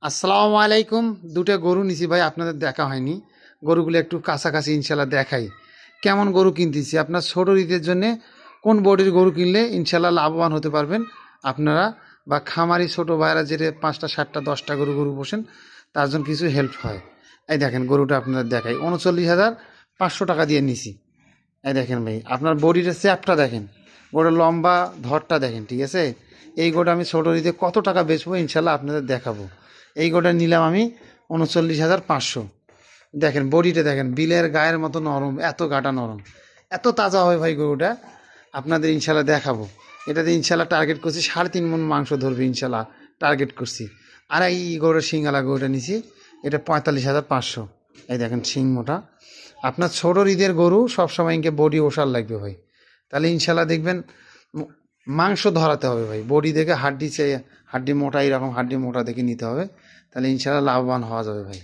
আসসালামু আলাইকুম। দুটো গরু নিছি ভাই, আপনাদের দেখা হয়নি। গরুগুলো একটু কাছাকাছি ইনশাল্লাহ দেখাই। কেমন গরু কিনতেছি, আপনার ছোট ঈদের জন্য কোন বডির গরু কিনলে ইনশাল্লাহ লাভবান হতে পারবেন আপনারা, বা খামারি ছোট ভাইরা যেটা 5টা 7টা 10টা গরু গরু পোষেন তার জন্য কিছু হেল্প হয়। এই দেখেন গরুটা আপনাদের দেখাই, 39,500 টাকা দিয়ে নিছি। এই দেখেন ভাই, আপনার বডির চ্যাপটা দেখেন, গরুর লম্বা ধরটা দেখেন, ঠিক আছে। এই গোটা আমি ছোটো দিতে কত টাকা বেচবো ইনশাল্লাহ আপনাদের দেখাবো। এই গোটা নিলাম আমি 39,500। দেখেন বডিটা দেখেন, বিলের গায়ের মতো নরম, এত গাটা নরম, এত তাজা হয় ভাই গরুটা। আপনাদের ইনশাল্লাহ দেখাবো। এটাতে ইনশাল্লাহ টার্গেট করছি 3.5 মণ মাংস ধরবে ইনশাল্লাহ, টার্গেট করছি। আর এই গরুর শিঙালা গরুটা নিছি, এটা 45,500। এই দেখেন শিং মোটা। আপনার ছোট ঈদের গরু সবসময় ইনকে বডি ওষার লাগবে ভাই, তাহলে ইনশাল্লাহ দেখবেন মাংস ধরাতে হবে ভাই। বডি দেখে হাড্ডি চাই, হাড্ডি মোটা, এরকম হাড্ডি মোটা দেখে নিতে হবে, তাহলে ইনশাল্লাহ লাভবান হওয়া যাবে ভাই।